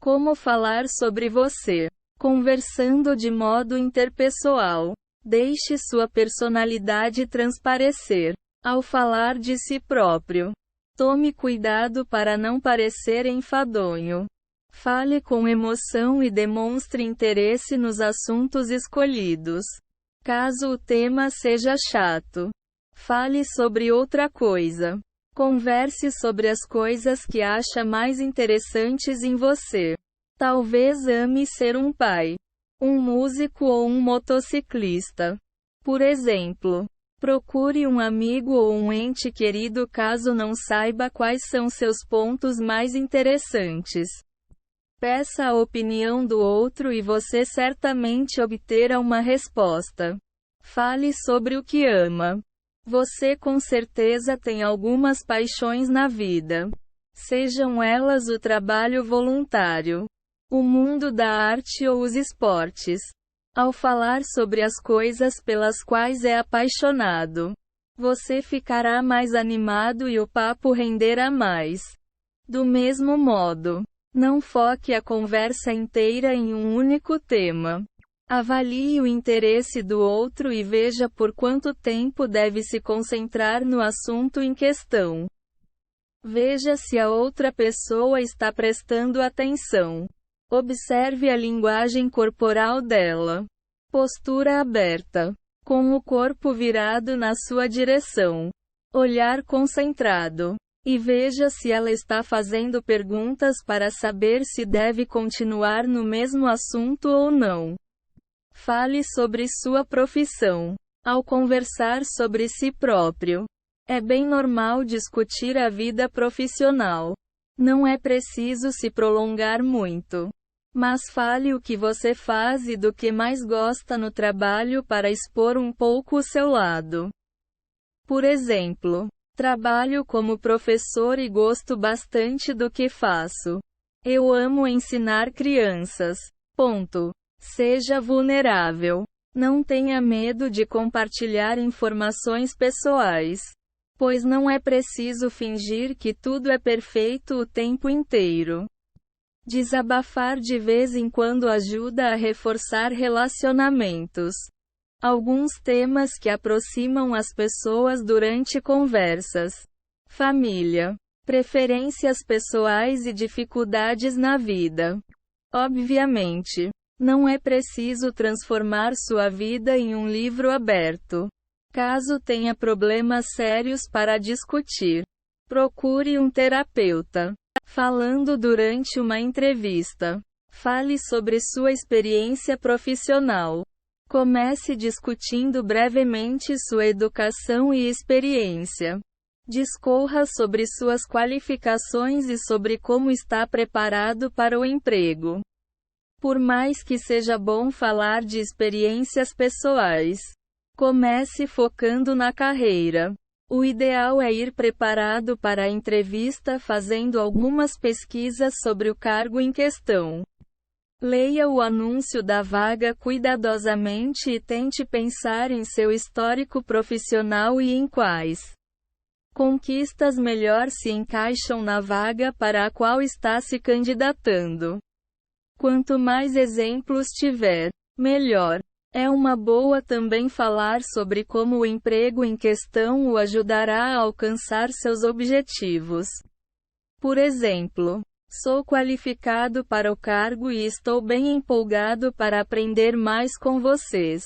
Como falar sobre você. Conversando de modo interpessoal. Deixe sua personalidade transparecer. Ao falar de si próprio, tome cuidado para não parecer enfadonho. Fale com emoção e demonstre interesse nos assuntos escolhidos. Caso o tema seja chato, fale sobre outra coisa. Converse sobre as coisas que acha mais interessantes em você. Talvez ame ser um pai, um músico ou um motociclista. Por exemplo, procure um amigo ou um ente querido caso não saiba quais são seus pontos mais interessantes. Peça a opinião do outro e você certamente obterá uma resposta. Fale sobre o que ama. Você com certeza tem algumas paixões na vida. Sejam elas o trabalho voluntário, o mundo da arte ou os esportes. Ao falar sobre as coisas pelas quais é apaixonado, você ficará mais animado e o papo renderá mais. Do mesmo modo, não foque a conversa inteira em um único tema. Avalie o interesse do outro e veja por quanto tempo deve se concentrar no assunto em questão. Veja se a outra pessoa está prestando atenção. Observe a linguagem corporal dela. Postura aberta, com o corpo virado na sua direção. Olhar concentrado. E veja se ela está fazendo perguntas para saber se deve continuar no mesmo assunto ou não. Fale sobre sua profissão. Ao conversar sobre si próprio, é bem normal discutir a vida profissional. Não é preciso se prolongar muito. Mas fale o que você faz e do que mais gosta no trabalho para expor um pouco o seu lado. Por exemplo, trabalho como professor e gosto bastante do que faço. Eu amo ensinar crianças. Ponto. Seja vulnerável. Não tenha medo de compartilhar informações pessoais, pois não é preciso fingir que tudo é perfeito o tempo inteiro. Desabafar de vez em quando ajuda a reforçar relacionamentos. Alguns temas que aproximam as pessoas durante conversas: família, preferências pessoais e dificuldades na vida. Obviamente, não é preciso transformar sua vida em um livro aberto. Caso tenha problemas sérios para discutir, procure um terapeuta. Falando durante uma entrevista, fale sobre sua experiência profissional. Comece discutindo brevemente sua educação e experiência. Discorra sobre suas qualificações e sobre como está preparado para o emprego. Por mais que seja bom falar de experiências pessoais, comece focando na carreira. O ideal é ir preparado para a entrevista fazendo algumas pesquisas sobre o cargo em questão. Leia o anúncio da vaga cuidadosamente e tente pensar em seu histórico profissional e em quais conquistas melhor se encaixam na vaga para a qual está se candidatando. Quanto mais exemplos tiver, melhor. É uma boa também falar sobre como o emprego em questão o ajudará a alcançar seus objetivos. Por exemplo, sou qualificado para o cargo e estou bem empolgado para aprender mais com vocês.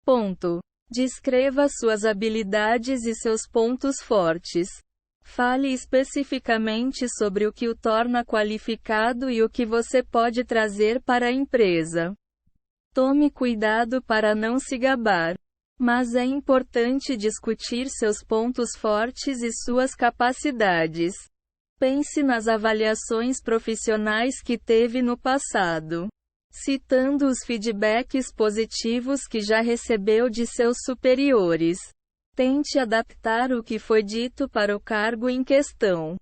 Ponto. Descreva suas habilidades e seus pontos fortes. Fale especificamente sobre o que o torna qualificado e o que você pode trazer para a empresa. Tome cuidado para não se gabar. Mas é importante discutir seus pontos fortes e suas capacidades. Pense nas avaliações profissionais que teve no passado, citando os feedbacks positivos que já recebeu de seus superiores. Tente adaptar o que foi dito para o cargo em questão.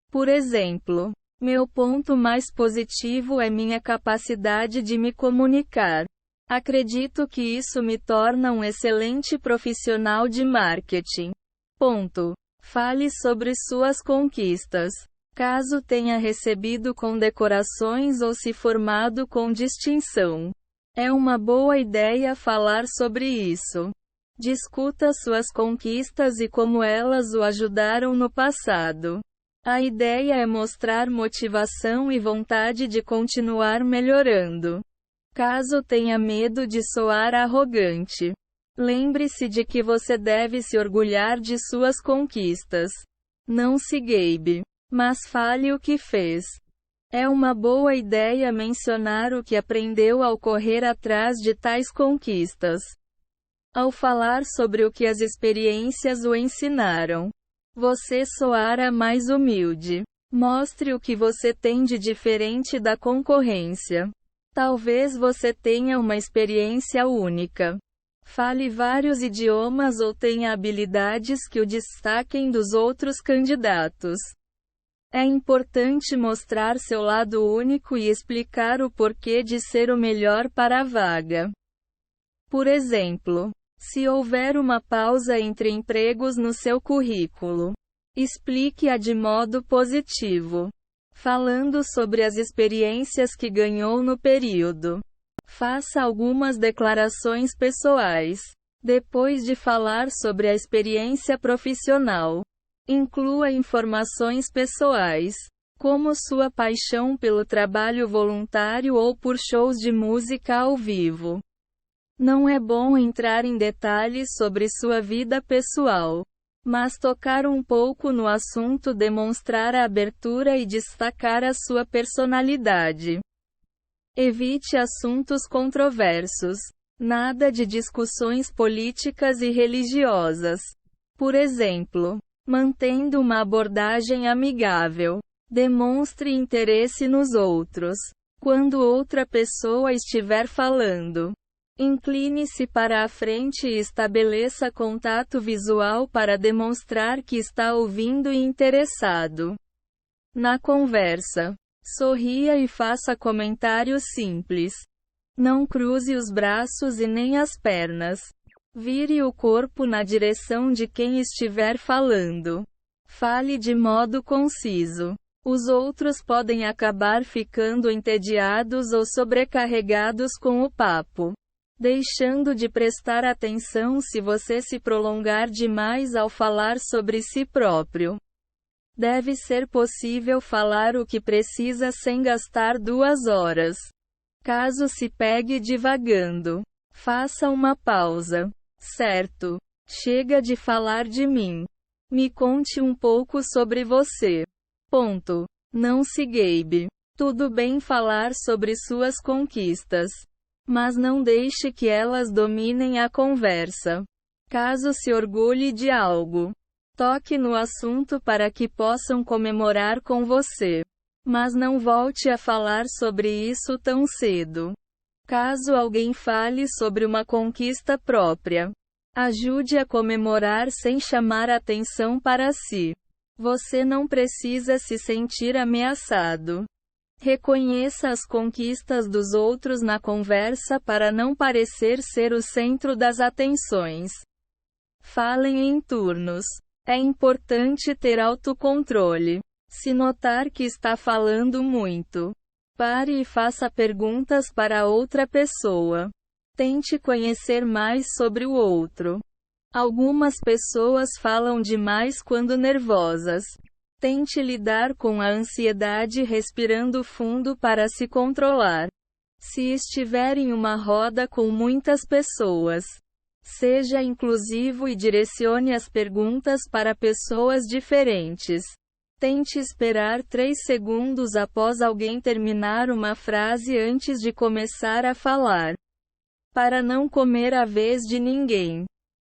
Por exemplo, meu ponto mais positivo é minha capacidade de me comunicar. Acredito que isso me torna um excelente profissional de marketing. Ponto. Fale sobre suas conquistas. caso tenha recebido condecorações ou se formado com distinção. É uma boa ideia falar sobre isso. Discuta suas conquistas e como elas o ajudaram no passado. A ideia é mostrar motivação e vontade de continuar melhorando. Caso tenha medo de soar arrogante, lembre-se de que você deve se orgulhar de suas conquistas. Não se gabe, mas fale o que fez. É uma boa ideia mencionar o que aprendeu ao correr atrás de tais conquistas. Ao falar sobre o que as experiências o ensinaram, você soará mais humilde. Mostre o que você tem de diferente da concorrência. Talvez você tenha uma experiência única. Fale vários idiomas ou tenha habilidades que o destaquem dos outros candidatos. É importante mostrar seu lado único e explicar o porquê de ser o melhor para a vaga. Por exemplo, se houver uma pausa entre empregos no seu currículo, explique-a de modo positivo, falando sobre as experiências que ganhou no período. Faça algumas declarações pessoais. Depois de falar sobre a experiência profissional, inclua informações pessoais, como sua paixão pelo trabalho voluntário ou por shows de música ao vivo. Não é bom entrar em detalhes sobre sua vida pessoal, mas tocar um pouco no assunto demonstrar a abertura e destacar a sua personalidade. Evite assuntos controversos. Nada de discussões políticas e religiosas. Por exemplo, mantendo uma abordagem amigável. Demonstre interesse nos outros. Quando outra pessoa estiver falando, incline-se para a frente e estabeleça contato visual para demonstrar que está ouvindo e interessado na conversa. Sorria e faça comentários simples. Não cruze os braços e nem as pernas. Vire o corpo na direção de quem estiver falando. Fale de modo conciso. Os outros podem acabar ficando entediados ou sobrecarregados com o papo, deixando de prestar atenção se você se prolongar demais ao falar sobre si próprio. Deve ser possível falar o que precisa sem gastar 2 horas. Caso se pegue divagando, faça uma pausa. Certo. Chega de falar de mim. Me conte um pouco sobre você. Ponto. Não se gabe. Tudo bem falar sobre suas conquistas, mas não deixe que elas dominem a conversa. Caso se orgulhe de algo, toque no assunto para que possam comemorar com você. Mas não volte a falar sobre isso tão cedo. Caso alguém fale sobre uma conquista própria, ajude a comemorar sem chamar atenção para si. Você não precisa se sentir ameaçado. Reconheça as conquistas dos outros na conversa para não parecer ser o centro das atenções. Falem em turnos. É importante ter autocontrole. Se notar que está falando muito, pare e faça perguntas para outra pessoa. Tente conhecer mais sobre o outro. Algumas pessoas falam demais quando nervosas. Tente lidar com a ansiedade respirando fundo para se controlar. Se estiver em uma roda com muitas pessoas, seja inclusivo e direcione as perguntas para pessoas diferentes. Tente esperar 3 segundos após alguém terminar uma frase antes de começar a falar, para não comer a vez de ninguém.